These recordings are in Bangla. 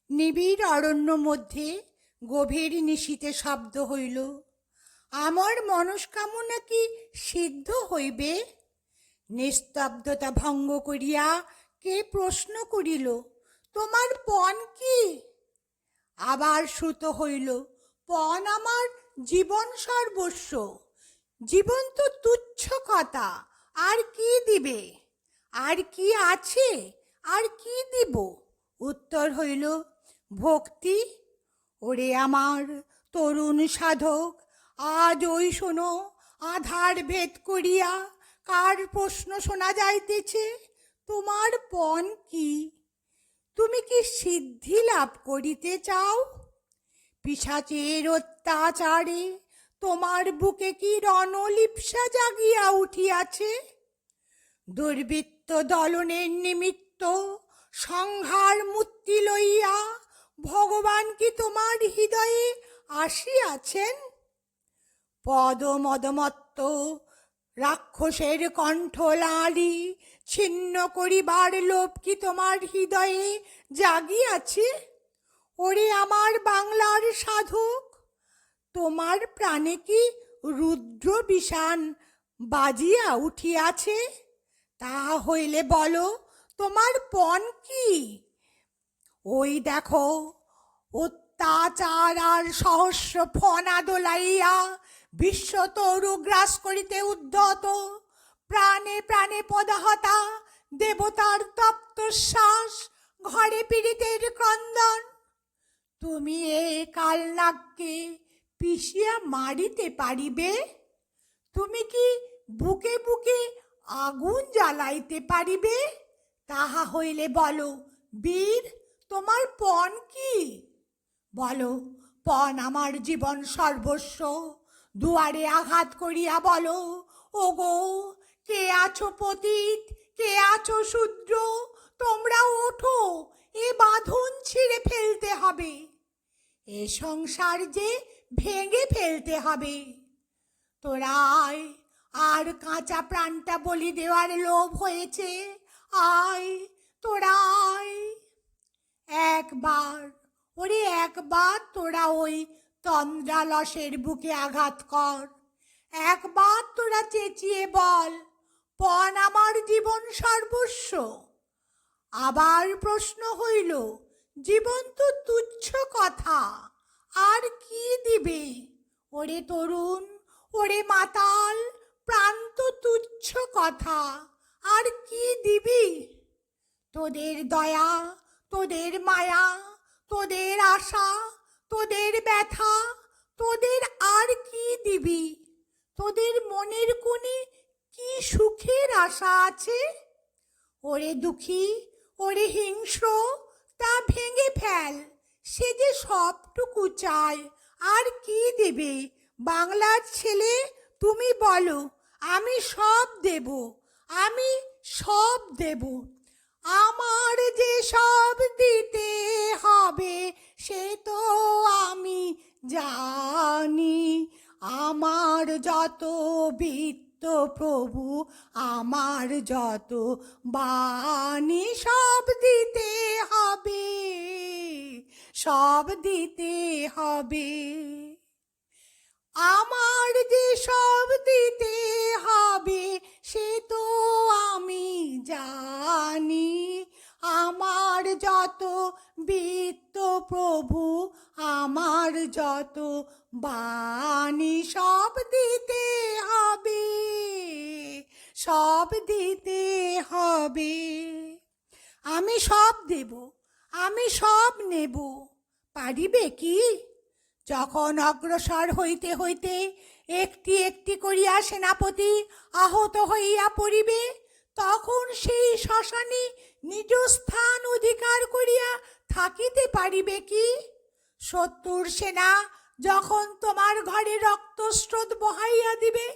নিবিড় অরণ্য মধ্যে গভীর নিশীতে শব্দ হইল, আমার মনস্কামনা কি সিদ্ধ হইবে? নিস্তব্ধতা ভঙ্গ করিয়া কে প্রশ্ন করিল, তোমার পণ কি? আবার শ্রুত হইল, পণ আমার জীবন সর্বস্ব। জীবন তো তুচ্ছ কথা, আর কি দিবে? আর কি আছে? আর কি দিব? উত্তর হইল, ভক্তি। ওরে আমার তরুণ সাধক, আজ ওই শোনো, আধার ভেদ করিয়া কার প্রশ্ন শোনা যাইতেছে, তোমার পণ কি? তুমি কি সিদ্ধি লাভ করিতে চাও? পিশাচের অত্যাচারে তোমার বুকে কি রণলিপ্সা জাগিয়া উঠিয়াছে? দুর্বৃত্ত দলনের নিমিত্ত সংহার মূর্তি লইয়া ভগবান কি তোমার হৃদয়ে আসিয়াছেন? পদমদমত্ত রাক্ষসের কণ্ঠ লালি ছিন্ন করিবার লোভ কি তোমার হৃদয়ে জাগিয়াছে? ওরে আমার বাংলার সাধক, তোমার প্রাণে কি রুদ্র বিষাণ বাজিয়া উঠিয়াছে? তাহা হইলে বলো, তোমার পণ কি? ওই দেখো, অত্যাচার আর সহস্র ফনা দোলাইয়া বিশ্ব তরু গ্রাস করিতে উদ্ধত, প্রাণে প্রাণে পদাহতা, দেবতার তপ্ত শ্বাস, ঘরে পীড়িতের ক্রন্দন। তুমি এ কালনাগকে পিষিয়া মারিতে পারিবে? তুমি কি বুকে বুকে আগুন জ্বালাইতে পারিবে? তাহা হইলে বলো, বীর, তোমার পণ কি? বলো, পণ আমার জীবন সর্বস্ব। দুয়ারে আঘাত করিয়া বলো, ওগো, কে আছো পতিত, কে আছো শূদ্র, তোমরা ওঠো, এ বাঁধন ছিঁড়ে ফেলতে হবে, এ সংসার যে ভেঙে ফেলতে হবে। তোরা আয়, আর কাঁচা প্রাণটা বলি দেওয়ার লোভ হয়েছে, আয়, তোরা আয়। একবার, ওরে একবার তোরা ওই তন্দ্রালসের বুকে আঘাত কর, একবার তোরা চেঁচিয়ে বল, পণ আমার জীবন সর্বস্ব। আবার প্রশ্ন হইল, জীবন তো তুচ্ছ কথা, আর কি দিবে? ওরে তরুণ, ওরে মাতাল, প্রাণ তো তুচ্ছ কথা, আর কি দিবি? তোদের দয়া, তোদের মায়া, তোদের আশা, তোদের ব্যথা, তোদের আর কি দিবি? তোদের মনের কোণে কি সুখের আশা আছে? ওরে দুঃখী, ওরে হিংস্র, তা ভেঙে ফেল, সে যে সবটুকু চায়, আর কি দেবে? বাংলার ছেলে, তুমি বলো, আমি সব দেব, আমি সব দেব। আমার যে সব দিতে হবে সে তো আমি জানি, আমার যত বিত্ত প্রভু, আমার যত বাণী, সব দিতে হবে, সব দিতে হবে। আমার যে সব দিতে হবে সে তো আমি জানি, আমার যত বিত্ত প্রভু, আমার যত বাণী, সব দিতে হবে, সব দিতে হবে। আমি সব দেব, আমি সব নেব, পারিবে কি? যখন অগ্রসর হইতে হইতে একটি একটি করিয়া সেনাপতি আহত হইয়া পড়িবে, তখন সেই শ্মশানে নিজ স্থান অধিকার করিয়া থাকিতে পারিবে কি? শত্রুর সেনা যখন তোমার ঘরে রক্তস্রোত বহাইয়া দিবে,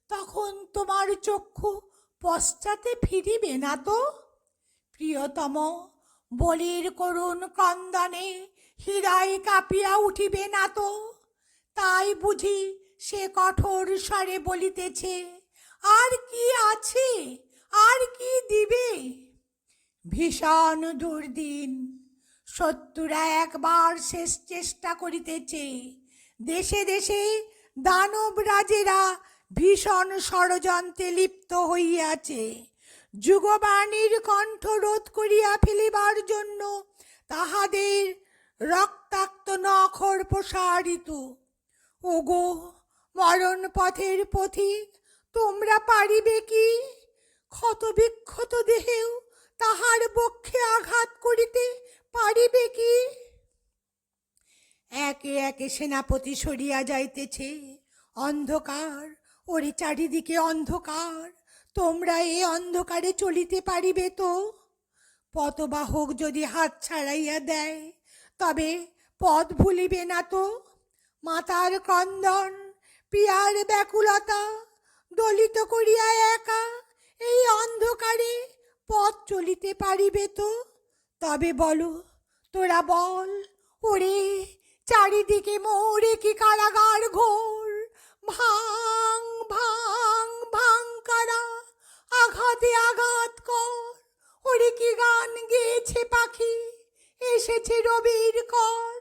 তখন তোমার চক্ষু পশ্চাতে ফিরিবে না তো? প্রিয়তম, বলির করুণ ক্রন্দনে হৃদয় কাঁপিয়া উঠিবে না তো? তাই বুঝি সে কঠোর স্বরে বলিতেছে, আর কি আছে, আর কি দিবে? ভীষণ দুর্দিন, শত্রুরা একবার শেষ চেষ্টা করিতেছে। দেশে দেশে দানব রাজেরা ভীষণ ষড়যন্ত্রে লিপ্ত হইয়াছে। যুগবাণীর কণ্ঠ রোধ করিয়া ফেলিবার জন্য তাহাদের রক্তাক্ত নখর প্রসারিত। ওগো মরণ পথের পথিক, তোমরা পারিবে কি ক্ষত বিক্ষত দেহেও তাহার বক্ষে আঘাত করিতে পারিবে কি? একে একে সেনাপতি সরিয়া যাইতেছে। অন্ধকার, ওরে চারিদিকে অন্ধকার। তোমরা এই অন্ধকারে চলিতে পারিবে তো? পথবাহক যদি হাত ছাড়াইয়া দেয় তবে পথ ভুলিবে না তো? মাতার ক্রন্দন, পিয়ার ব্যাকুলতা দলিত করিয়া একা এই অন্ধকারে পথ চলিতে পারিবে তো? তবে বলো, তোরা বল। ওরে চারিদিকে মোরে কি কারাগার ঘোর। ভাঙ ভাঙ ভাঙ কারা, আঘাতে আঘাত কর। ওরে কি গান গেয়েছে পাখি, এসেছে রবির কর।